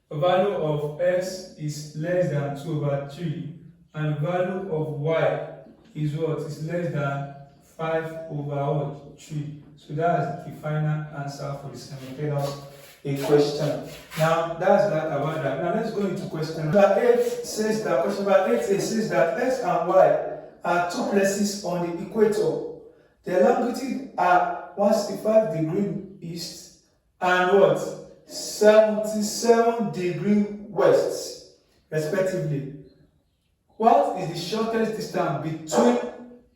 the value of x is less than 2 over 3, and the value of y is what? Is less than 5 over what? 3. So that's the final answer for the simultaneous equation. Now that's that about that. Now let's go into question number 8. Says that question number 8 says that x and y are two places on the equator. Their longitude are 165 degrees east and what? 77 degrees west, respectively. What is the shortest distance between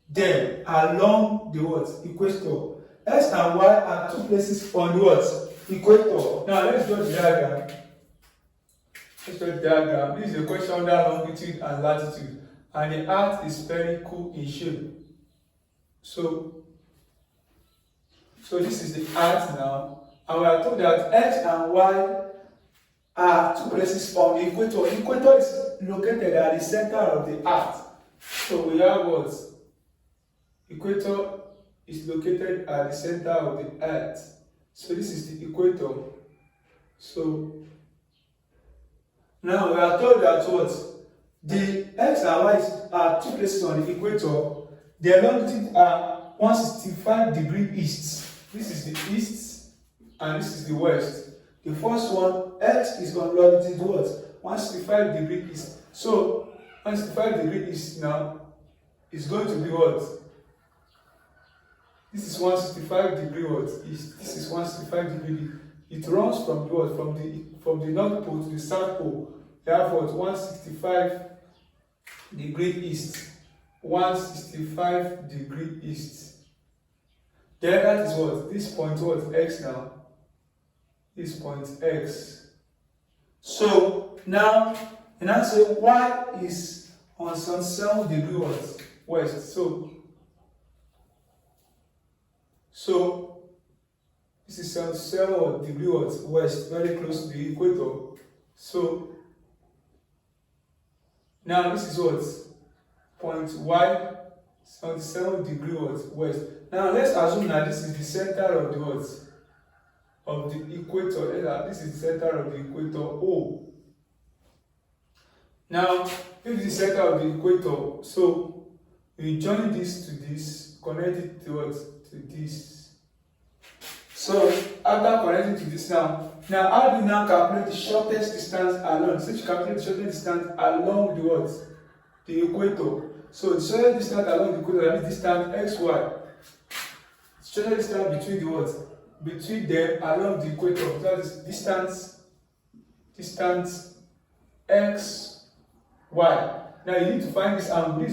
them along the what? Equator? X and y are two places on the what? Equator. Now let's draw the diagram. This is a question under longitude and latitude, and the earth is spherical in shape. So this is the earth now, and we are told that x and y are two places on the equator. The equator is located at the center of the earth. So we have what? Equator is located at the center of the earth. So this is the equator. So now we are told that what? The x and y are two places on the equator. Their longitude are 165 degrees east. This is the east and this is the west. The first one, x is on longitude what? 165 degree east. So 165 degree east now is going to be what? This is 165 degree what? East. This is 165 degree. It runs from the what? From the North Pole to the South Pole. Therefore, 165 degree east. 165 degree east. Then that is what? This point what? X now. This point X. So now, and I say y is on 77 degree what? West. So this is 77 degree what? West, very close to the equator. So now this is what? Point y, 77 degree what? West. Now let's assume that this is the center of the what? Of the equator. This is the center of the equator O. Now, if this is the center of the equator, so we join this to this, connect it to what? To this. So after connecting to this now how do you now calculate the shortest distance along? So you calculate the shortest distance along the what? The equator. So the shortest distance along the equator is distance xy. The shortest distance between the what? Between them along the equator. That is distance x, y. Now you need to find this angle.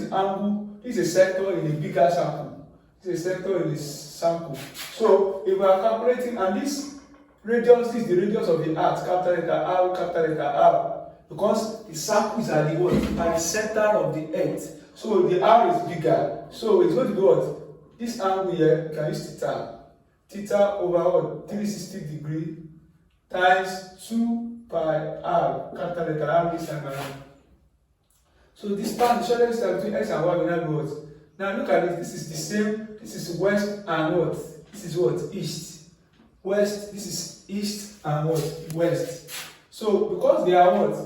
This is a sector in a bigger circle. This is a sector in a circle. So if we are calculating, and this radius is the radius of the arc, capital letter R, because the circle is at the what? At the center of the earth. So the R is bigger. So it's going to be what? This angle here, you can use theta. Theta over what? 360 degree times 2 pi r, capital letter R this time around. So this part, the shortest distance between x and y will now be what? Now look at this. This is the same. This is west and what? This is what? East. West. This is east and what? West. So because they are what?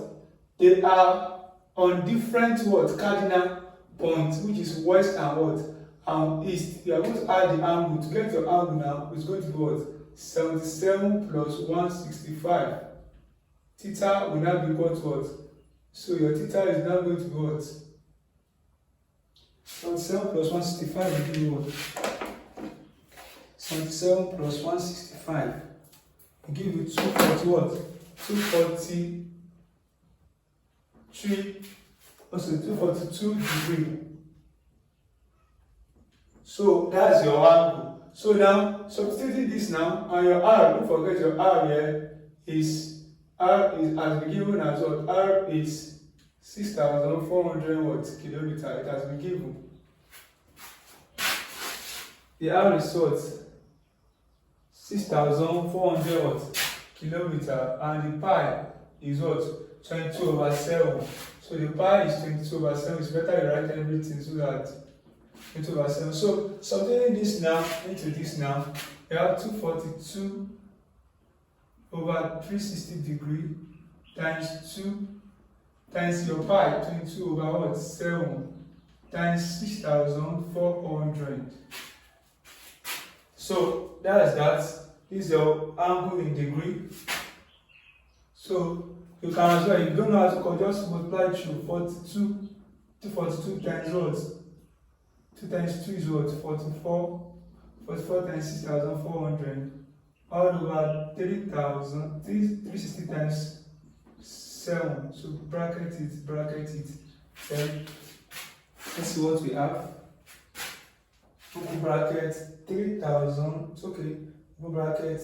They are on different what? Cardinal points, which is west and what? And east. You are going to add the angle. To get your angle now, it's going to be what? 77 plus 165. Theta will now be equal to what? So your theta is now going to be what? 77 plus 165 will give you what? 77 plus 165 will give you 240 what? 243, also 242 degree. So that's your angle. So now, substituting this now, and your R, don't forget your R here is has been given as what? R is 6,400 what? Kilometer. It has been given. The R is what? 6,400 what? Kilometer. And the pi is what? 22 over 7. So the pi is 22 over 7. It's better you write everything so that 22 over 7. So substituting this now into this now, you have 242 over 360 degree times 2 times your pi, 22 over what? 7 times 6,400. So that's that. This is your angle in degree. So you can as well, if you don't know how to call, just multiply through 42. 242 times what? 2 times 2 is what? 44. 44 times 6,400. All over 360 times 7. So bracket it. Then let's see what we have. Open bracket 3,000. It's okay. Open bracket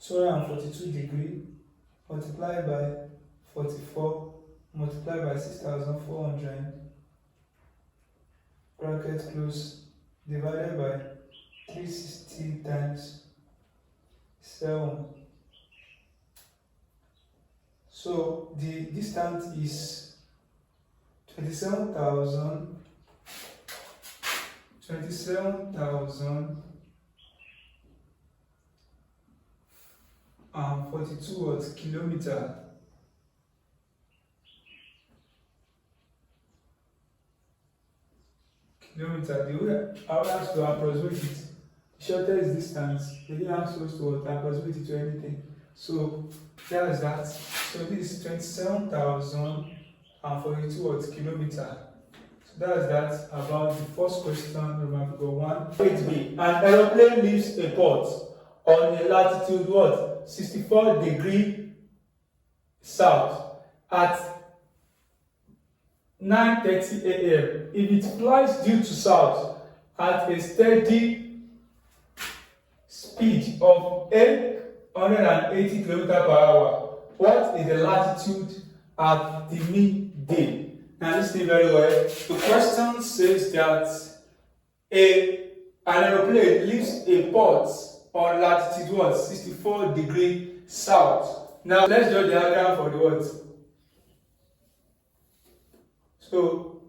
242 degree multiplied by 44 multiplied by 6,400. Bracket close divided by 360 times 7. So the distance is 27,000 and 42 what? Kilometer. The way I will ask to approximate it, the shortest distance, they didn't ask us to approximate it to anything. So that's that. So this is 27,042 kilometers. So that's that about the first question, Roman figure 1. 8b. An aeroplane leaves a port on a latitude what? 64 degrees south at 9:30 a.m. If it flies due to south at a steady speed of 880 km per hour, what is the latitude at the midday? Now listen very well. The question says that an aeroplane leaves a port on latitude what? 64 degrees south. Now let's draw the diagram for the what? So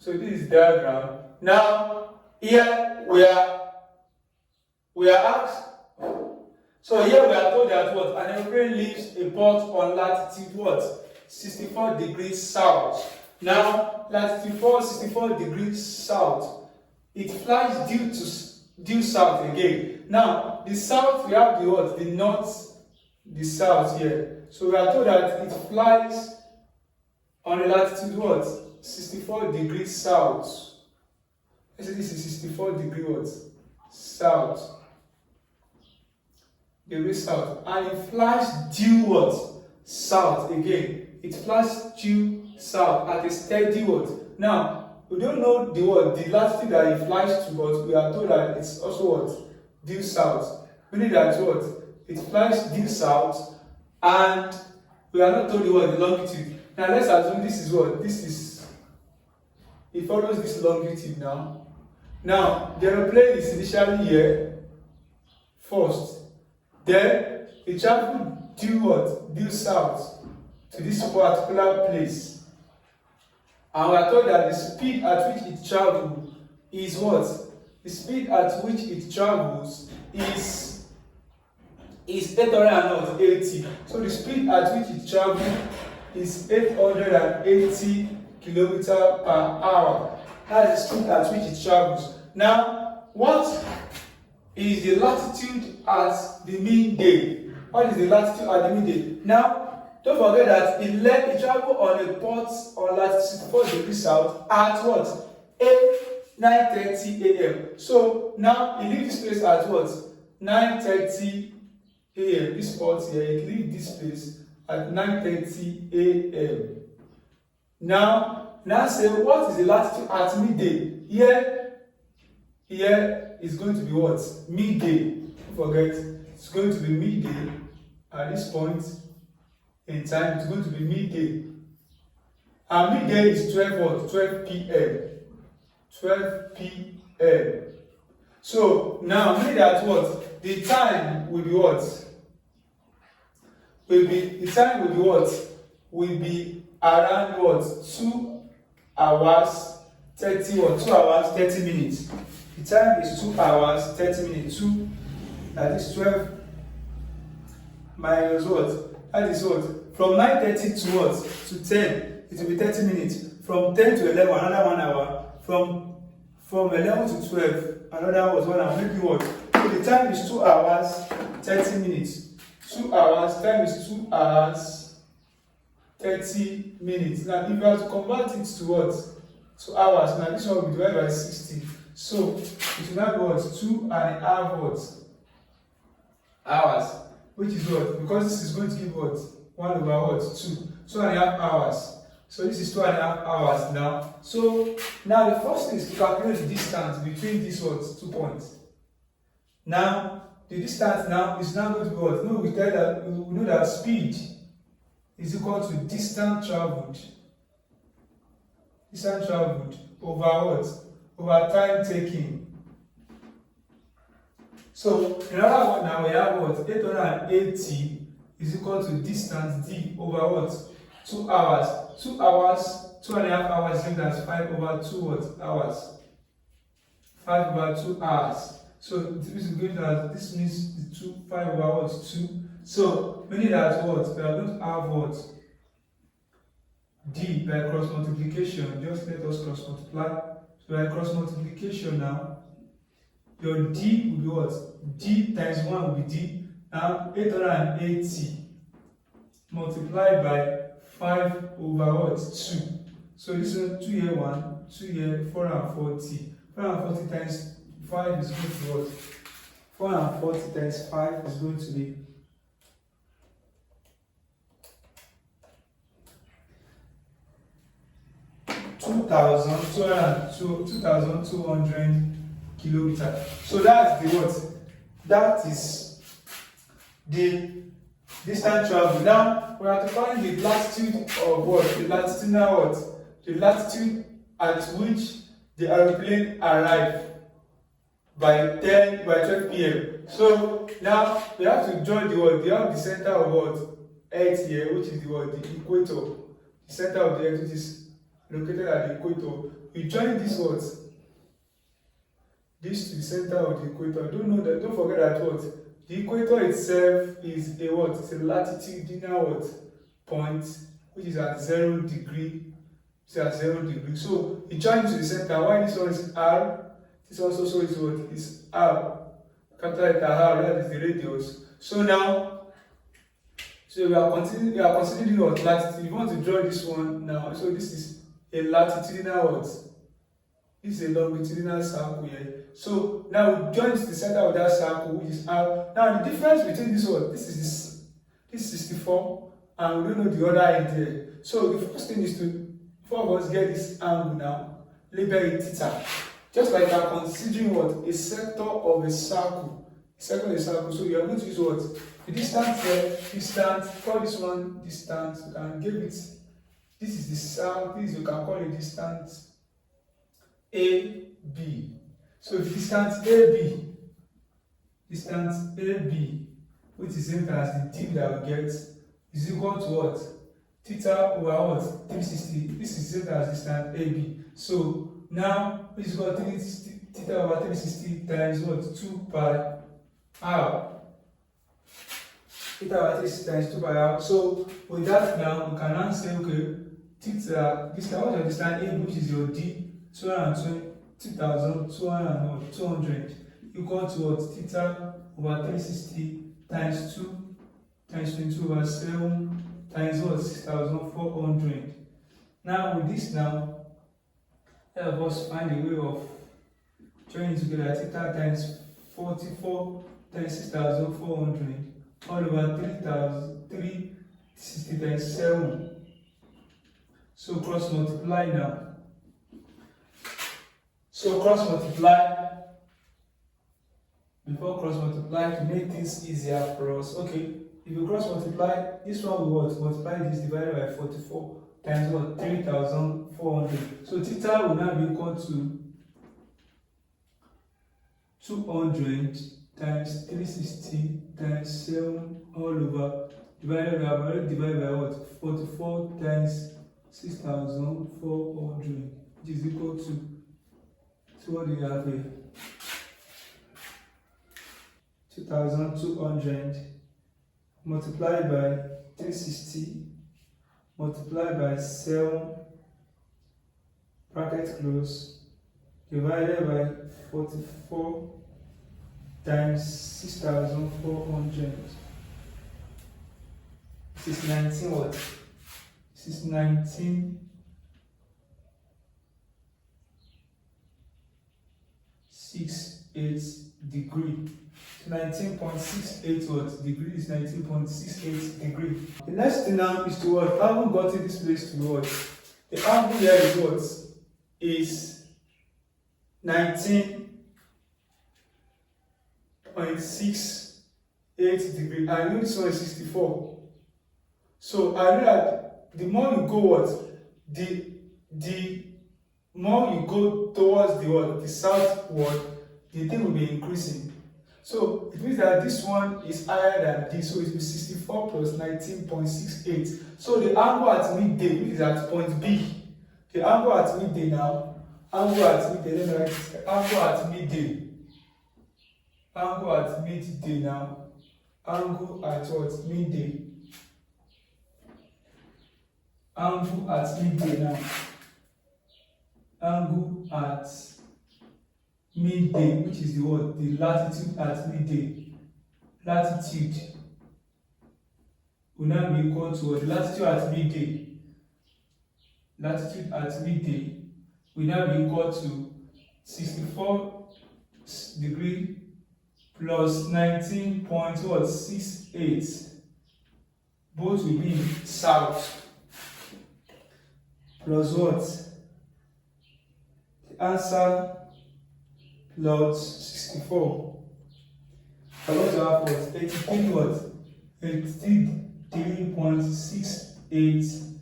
this is diagram. Now here we are asked. So here we are told that what? An aeroplane leaves a port on latitude what? 64 degrees south. Now latitude 64 degrees south. It flies due south again. Now the south we have the what? The north, the south here. So we are told that it flies on a latitude what? 64 degrees south. Let's say this is 64 degrees what? South. Degrees south. And it flies due what? South again. It flies due south at a steady what? Now, we don't know the what? The latitude that it flies to, but we are told that it's also what? Due south. Meaning that what? It flies due south, and we are not told the what? The longitude. Now let's assume this is what? This is, it follows this longitude now. Now, the aeroplane is initially here, first. Then, it traveled due what? Due south to this particular place. And we are told that the speed at which it travels is what? The speed at which it travels is 880. So the speed at which it travels is 880 kilometers per hour. That is the speed at which it travels. Now, what is the latitude at the midday? What is the latitude at the midday? Now, don't forget that it travels on a port on latitude 64 degrees south at what? 9:30 a.m. So now it leaves this place at what? 9:30 a.m. This port here, it leaves this place at 9:30 a.m. Now say what is the latitude at midday? Here is going to be what? Midday. Don't forget, it's going to be midday at this point in time. It's going to be midday. And midday is 12 p.m. 12 p.m. So now meaning that what? The time will be what? The time will be what? Will be around what? 2 hours 30 or 2 hours 30 minutes. The time is 2 hours 30 minutes. 2, that is 12 minus what? That is what? From 9:30 to what? To 10, it will be 30 minutes. From 10 to 11, another 1 hour. From 11 to 12, another was 1 hour. Maybe what? So the time is 2 hours 30 minutes. 2 hours, time is 2 hours 30 minutes. Now, if you have to convert it to what? 2 hours. Now, this one will be divided by 60. So, it will now be what? 2.5 what? Hours. Which is what? Because this is going to give what? 1 over what? 2. 2.5 hours. So, this is 2.5 hours now. So, now the first thing is to calculate the distance between these what? 2 points. Now, the distance now is now going to be what? No, we know that speed is equal to distance traveled. Distance traveled over what? Over time taken. So, in other words, now we have what? 880 is equal to distance d over what? 2 hours. 2 hours, 2.5 hours is equal to 5 over 2 what? Hours. 5 over 2 hours. So this is going to, this means the 5 over what? 2. So meaning that what? We are going to have what? D by cross multiplication. Just let us cross multiply. So by cross multiplication now, your D will be what? D times 1 will be D, Now 880 multiplied by 5 over what? 2. So this one 2 here 1, 2 here 440. 440 times 5 is going to be what? 440 times 5 is going to be 2,200 kilometers. So that's the what? That is the distance travel. Now we have to find the latitude of what? The latitudinal what? The latitude at which the aeroplane arrived by 12 p.m. So now we have to join the what? We have the center of what? Earth here, which is the what? The equator. The center of the Earth, which is located at the equator. We join this what? This to the center of the equator. Don't forget that what? The equator itself is a what? It's a latitudinal what? Point, which is at 0 degree. It's at 0 degree. So we join to the center. Why this one is R? This also so is what? Is R. Capital letter R, that is the radius. So now, so we are considering what? Latitude. You want to draw this one now. So this is a latitudinal what? This is a longitudinal circle here. So now we join to the center of that circle, which is R. Now the difference between this one, this is 64, and we don't know the other end here. So the first thing is to, before of us get this angle now, label it theta. Just like I'm considering what? A sector of a circle. Sector of a circle. So you are going to use what? The distance here, distance, call this one distance, you can give it. This is the circle, this you can call it distance AB. So distance AB, which is same as the thing that we get, is equal to what? Theta over what? 360. This is same as distance AB. So now which is equal to theta over 360 times what? 2 pi r. Theta over 360 times 2 pi r. So with that now we can now say okay, theta, distance, what's your distance AB, which is your D, 2,200 equal to what? Theta over 360 times 2 times 22 over 7 times what? 6,400. Now with this now, let us find a way of joining together. Theta times 44 times 6,400 all over 360 times 7. So cross multiply now. So cross multiply. Before cross multiply, to make things easier for us. Okay, if you cross multiply, this one will what? Multiply this divided by 44 times what? 3,400. So theta will now be equal to 200 times 360 times 7 all over divided by what? 44 times 6,400, which is equal to what do you have here? 2,200 multiplied by 360 multiplied by 7 bracket close divided by 44 times 6,400. This is 19 what? This is 19 68 degree. 19.68 what? Degree is 19.68 degree. The next thing now is to what? I haven't gotten this place to what? The angle here is what? Is 19.68 degree. I know this one is 64. So I know that the more you go what? The more you go towards the what? The southward, the thing will be increasing. So it means that this one is higher than this, so it will be 64 plus 19.68. So the angle at midday, which is at point B, the angle at midday now, angle at midday, let me write it, angle at midday now, angle at what? Midday. Angle at midday now. Angle at midday, which is the what? The latitude at midday. latitude will now be equal to what? Latitude at midday. Latitude at midday will now be equal to 64 degree plus 19.68. Both will be south. Plus what? The answer plus 64. I want to have what? 83 what? 83.68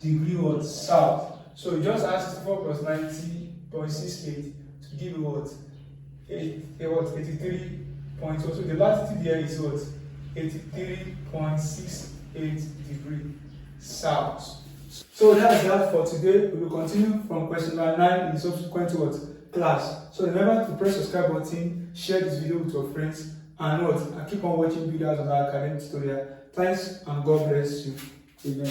degree what? South. So you just add 64 plus 90.68 to give you what? 83 point. So the latitude here is what? 83.68 degree south. So that's that for today. We will continue from question number 9 in the subsequent what? Class. So remember to press the subscribe button, share this video with your friends, and what? And keep on watching videos on our academic tutorial. Thanks and God bless you. Amen.